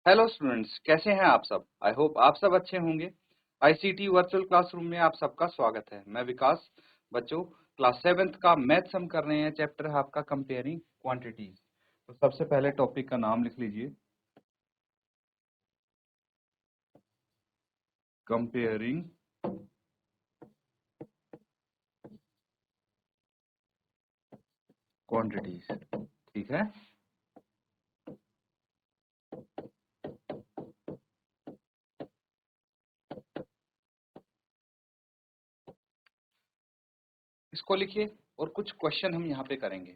Hello students, कैसे हैं आप सब। आई होप आप सब अच्छे होंगे। आईसीटी वर्चुअल क्लासरूम में आप सबका स्वागत है। मैं विकास। बच्चों, क्लास 7th का मैथ्स हम कर रहे हैं। चैप्टर है आपका कंपेयरिंग क्वांटिटीज। तो सबसे पहले टॉपिक का नाम लिख लीजिए, कंपेयरिंग क्वांटिटीज। ठीक है। इसको लिखिए और कुछ क्वेश्चन हम यहाँ पे करेंगे।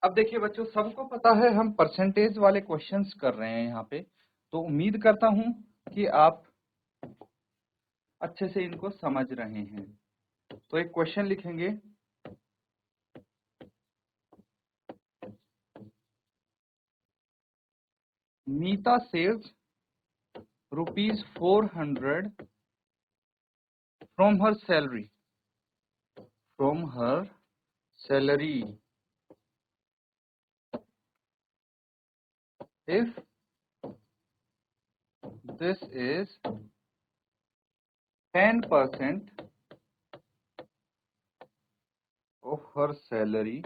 अब देखिए बच्चों, सबको पता है हम परसेंटेज वाले क्वेश्चंस कर रहे हैं यहाँ पे। तो उम्मीद करता हूँ कि आप अच्छे से इनको समझ रहे हैं। तो एक क्वेश्चन लिखेंगे, मीता saves ₹400 from her salary. If this is 10% of her salary,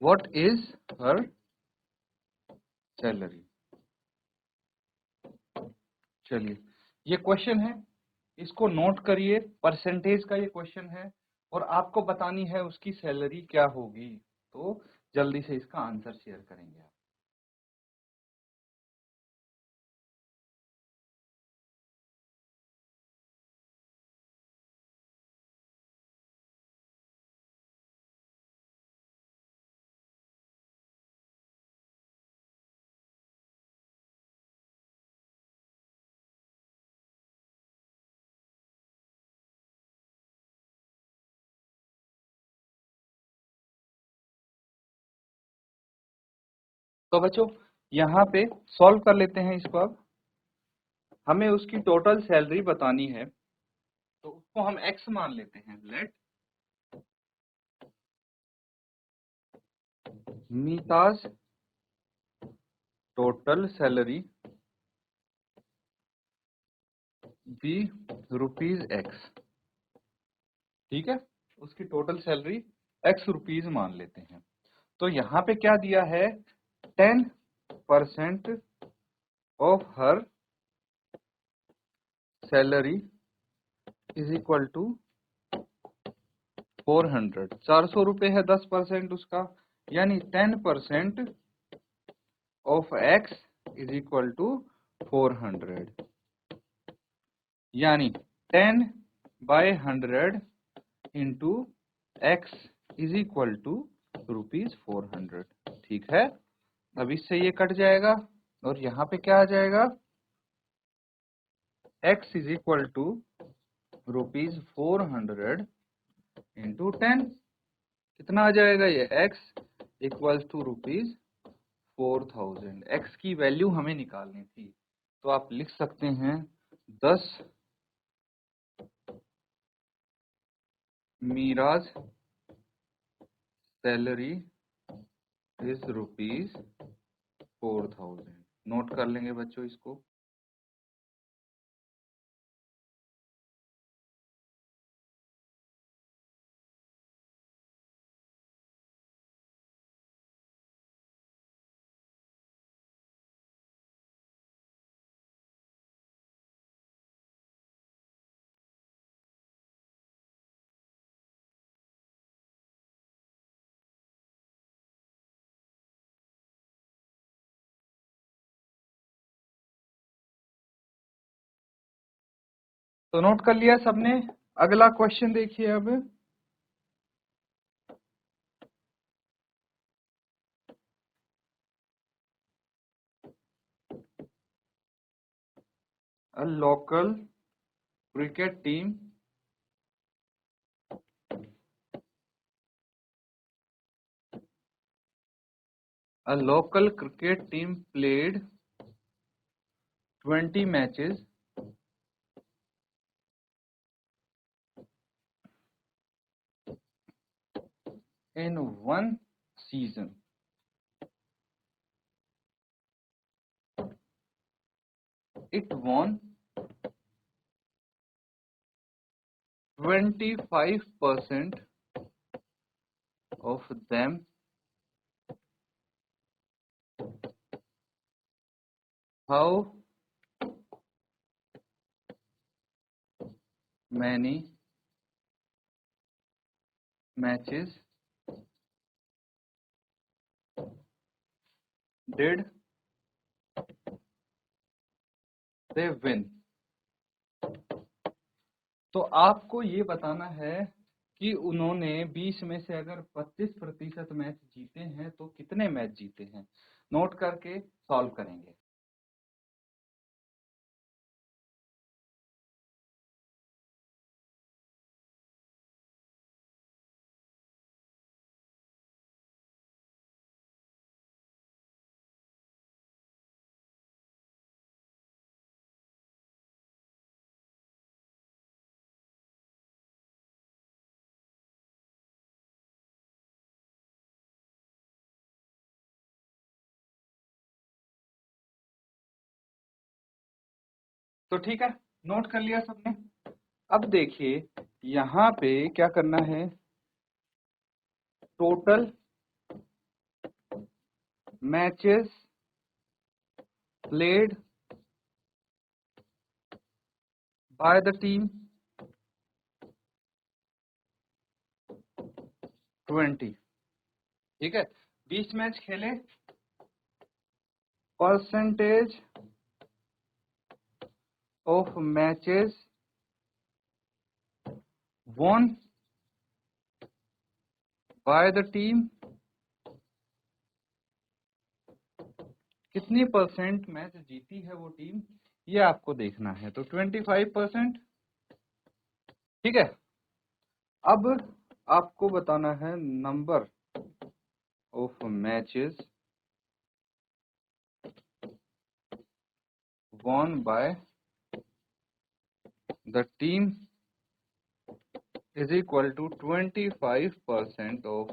what is her salary? चलिए, ये क्वेश्चन है, इसको नोट करिए। परसेंटेज का ये क्वेश्चन है और आपको बतानी है उसकी सैलरी क्या होगी। तो जल्दी से इसका आंसर शेयर करेंगे आप। तो बच्चों, यहाँ पे सॉल्व कर लेते हैं इसको। अब हमें उसकी टोटल सैलरी बतानी है, तो उसको हम x मान लेते हैं। लेट मीताज टोटल सैलरी बी ₹x। ठीक है, उसकी टोटल सैलरी x मान लेते हैं। तो यहाँ पे क्या दिया है, 10% of her salary is equal to 400। 400 रुपए है, 10% उसका, यानी 10% of x is equal to 400, यानी 10/100 into x is equal to ₹400। ठीक है, अब इससे ये कट जाएगा और यहाँ पे क्या आ जाएगा, x is equal to ₹400 into 10। कितना आ जाएगा ये, x इक्वल टू ₹4000। x की वैल्यू हमें निकालनी थी, तो आप लिख सकते हैं 10 मीराज सैलरी इज ₹4000। नोट कर लेंगे बच्चों इसको। तो नोट कर लिया सबने। अगला क्वेश्चन देखिए अब। A local cricket team A local cricket team played 20 matches in one season. It won 25% of them. How many matches did they win? तो आपको ये बताना है कि उन्होंने 20 में से अगर 25% मैच जीते हैं तो कितने मैच जीते हैं, नोट करके सॉल्व करेंगे। तो ठीक है, नोट कर लिया सबने। अब देखिए यहाँ पे क्या करना है, total matches played by the team 20। ठीक है, 20 मैच खेले, percentage of matches won by the team, कितनी परसेंट मैच जीती है वो टीम, ये आपको देखना है। तो 25%। ठीक है, अब आपको बताना है number of matches won by the team is equal to 25% of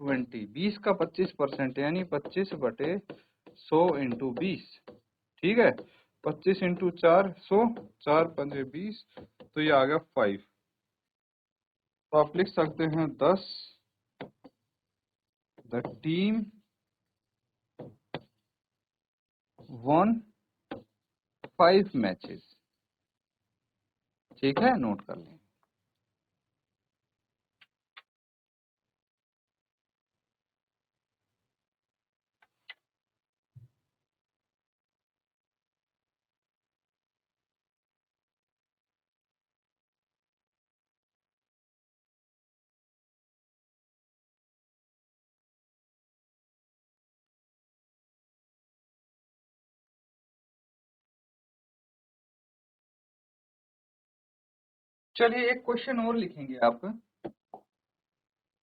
20। 20 का 25% यानी 25/100 इंटू 20। ठीक है, 25 इंटू 4 100, 4 5 20, तो ये आ गया 5। तो आप लिख सकते हैं 10। The team won 5 matches. ठीक है, नोट कर लें। चलिए एक क्वेश्चन और लिखेंगे आप,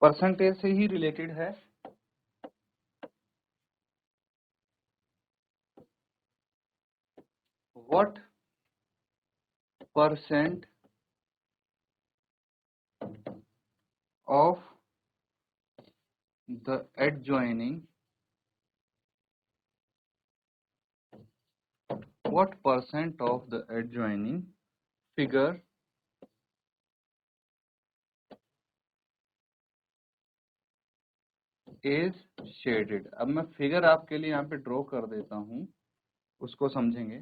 परसेंटेज से ही रिलेटेड है। What percent of the adjoining, what percent of the adjoining figure is shaded। अब मैं फिगर आपके लिए यहाँ पे ड्रॉ कर देता हूँ, उसको समझेंगे।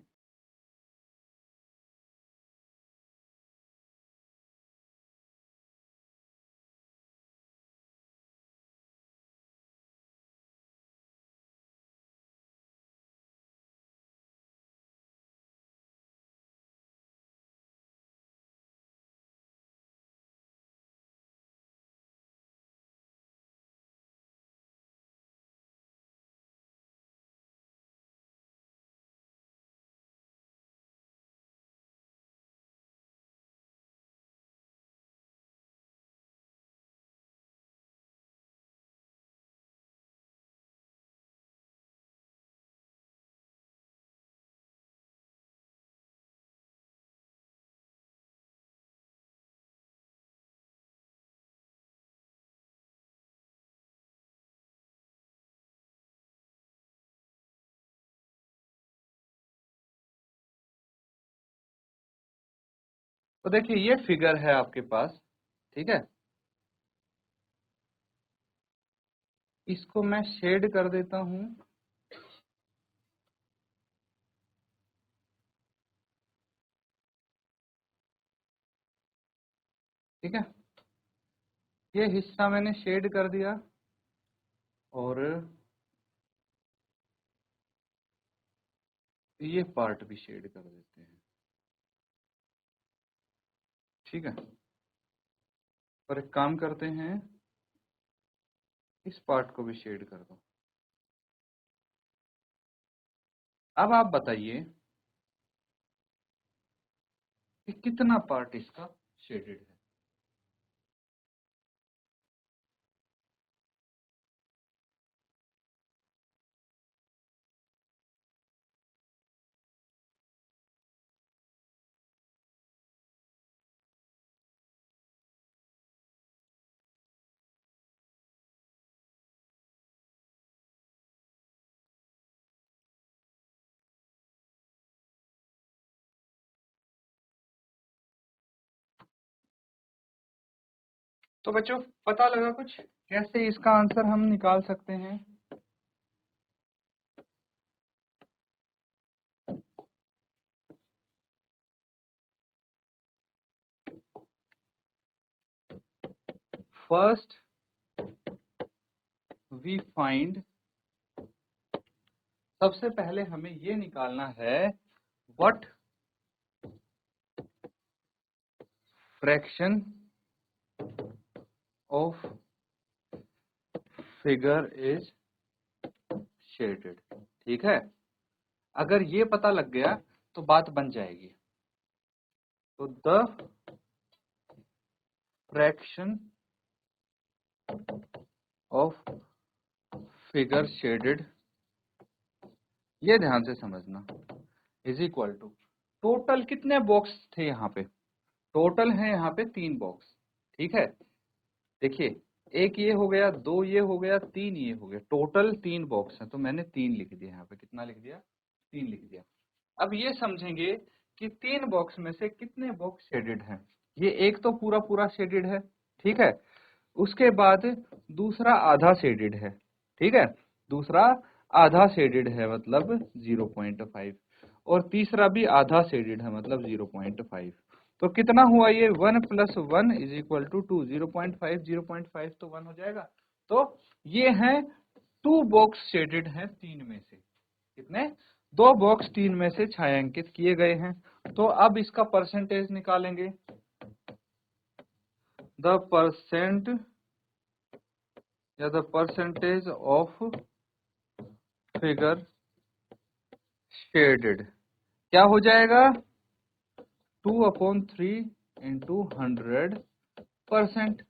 तो देखिए ये फिगर है आपके पास, ठीक है, इसको मैं शेड कर देता हूं। ठीक है, ये हिस्सा मैंने शेड कर दिया और ये पार्ट भी शेड कर देते हैं। ठीक है, और एक काम करते हैं, इस पार्ट को भी शेड कर दो। अब आप बताइए कि कितना पार्ट इसका शेडेड है। तो बच्चों पता लगा कुछ कैसे इसका आंसर हम निकाल सकते हैं? फर्स्ट वी फाइंड, सबसे पहले हमें ये निकालना है what fraction of figure is shaded. ठीक है, अगर ये पता लग गया तो बात बन जाएगी। तो the fraction of figure shaded, ये ध्यान से समझना, इज इक्वल टू टोटल कितने बॉक्स थे यहाँ पे? टोटल है यहाँ पे 3 बॉक्स। ठीक है, देखिए एक ये हो गया, 2 ये हो गया, 3 ये हो गया, टोटल 3 बॉक्स है। तो मैंने 3 लिख दिया यहाँ पे। कितना लिख दिया? 3 लिख दिया। अब ये समझेंगे कि 3 बॉक्स में से कितने बॉक्स शेडेड हैं। ये एक तो पूरा पूरा शेडेड है, ठीक है, उसके बाद दूसरा आधा शेडेड है। ठीक है, दूसरा आधा शेडेड है मतलब 0.5, और तीसरा भी आधा शेडेड है मतलब 0.5। तो कितना हुआ ये? 1 + 1 = 2। 0.5 0.5 तो 1 हो जाएगा। तो ये हैं 2 बॉक्स शेडेड हैं 3 में से। कितने? 2 बॉक्स 3 में से छायांकित किए गए हैं। तो अब इसका परसेंटेज निकालेंगे। द परसेंट या the percentage of figure shaded क्या हो जाएगा? 2/3 × 100%।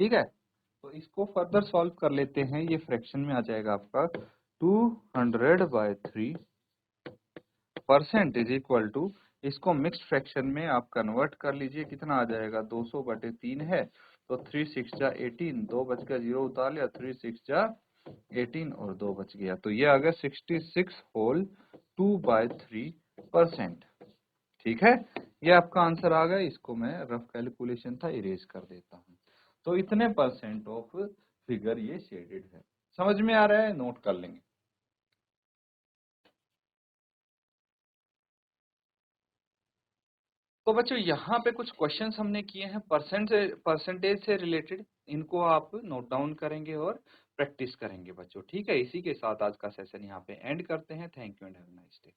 ठीक है, तो इसको फर्दर सॉल्व कर लेते हैं। ये फ्रैक्शन में आ जाएगा आपका 200/3% इज इक्वल टू, इसको मिक्स्ड फ्रैक्शन में आप कन्वर्ट कर लीजिए। कितना आ जाएगा? 200/3 है तो 3 6 जा 18, 2 बच गया, 0 उतार लिया, 3 6 जा 18 और 2 बच गया। तो ये आ गया 66 होल 2/3%। ठीक है, ये आपका आंसर आ गया। इसको मैं रफ कैलकुलेशन था, इरेज कर देता हूँ। तो इतने परसेंट ऑफ फिगर ये शेडेड है। समझ में आ रहा है? नोट कर लेंगे। तो बच्चों यहाँ पे कुछ क्वेश्चंस हमने किए हैं परसेंटेज से रिलेटेड, इनको आप नोट डाउन करेंगे और प्रैक्टिस करेंगे बच्चों। ठीक है, इसी के साथ आज का सेशन यहाँ पे एंड करते हैं। Thank you and have a nice day.